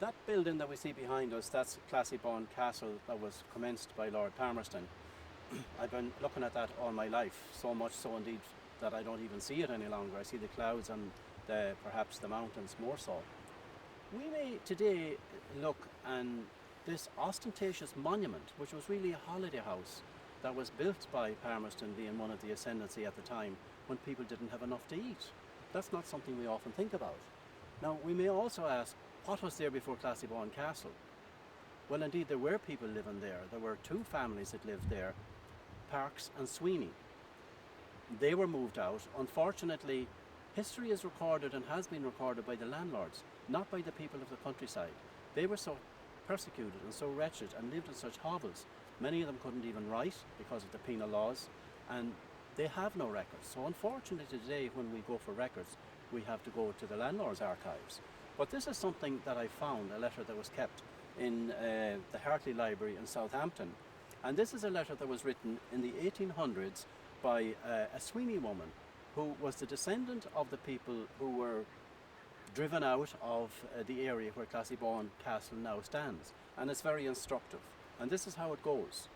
That building that we see behind us, that's Classiebawn Castle that was commenced by Lord Palmerston. I've been looking at that all my life, so much so indeed that I don't even see it any longer. I see the clouds and perhaps the mountains more so. We may today look and this ostentatious monument, which was really a holiday house that was built by Palmerston, being one of the ascendancy at the time when people didn't have enough to eat. That's not something we often think about. Now, we may also ask, what was there before Classiebawn Castle? Well, indeed, there were people living there. There were two families that lived there, Parks and Sweeney. They were moved out. Unfortunately, history is recorded and has been recorded by the landlords, not by the people of the countryside. They were so persecuted and so wretched and lived in such hovels. Many of them couldn't even write because of the penal laws, and they have no records. So unfortunately today, when we go for records, we have to go to the landlord's archives. But this is something that I found, a letter that was kept in the Hartley Library in Southampton. And this is a letter that was written in the 1800s by a Sweeney woman who was the descendant of the people who were driven out of the area where Classiebawn Castle now stands. And it's very instructive. And this is how it goes.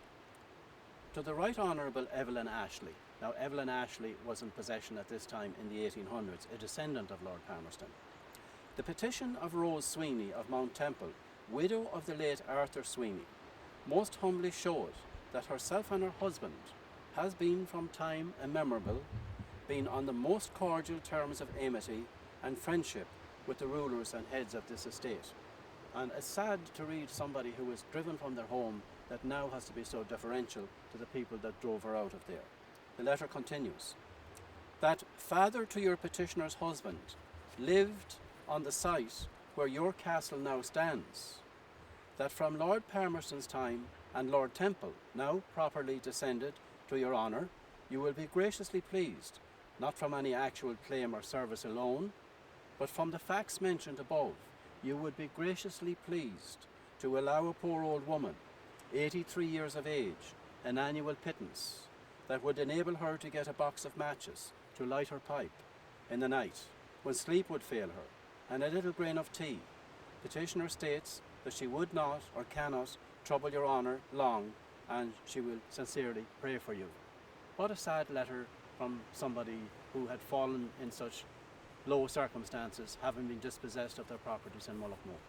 To the Right Honourable Evelyn Ashley. Now, Evelyn Ashley was in possession at this time in the 1800s, a descendant of Lord Palmerston. The petition of Rose Sweeney of Mount Temple, widow of the late Arthur Sweeney, most humbly showeth that herself and her husband has been from time immemorable, been on the most cordial terms of amity and friendship with the rulers and heads of this estate. And it's sad to read somebody who was driven from their home that now has to be so deferential to the people that drove her out of there. The letter continues, that father to your petitioner's husband lived on the site where your castle now stands, that from Lord Palmerston's time and Lord Temple, now properly descended to your honour, you will be graciously pleased, not from any actual claim or service alone, but from the facts mentioned above, you would be graciously pleased to allow a poor old woman, 83 years of age, an annual pittance that would enable her to get a box of matches to light her pipe in the night when sleep would fail her, and a little grain of tea. Petitioner states that she would not or cannot trouble your honour long, and she will sincerely pray for you. What a sad letter from somebody who had fallen in such low circumstances, having been dispossessed of their properties in Mullaghmore.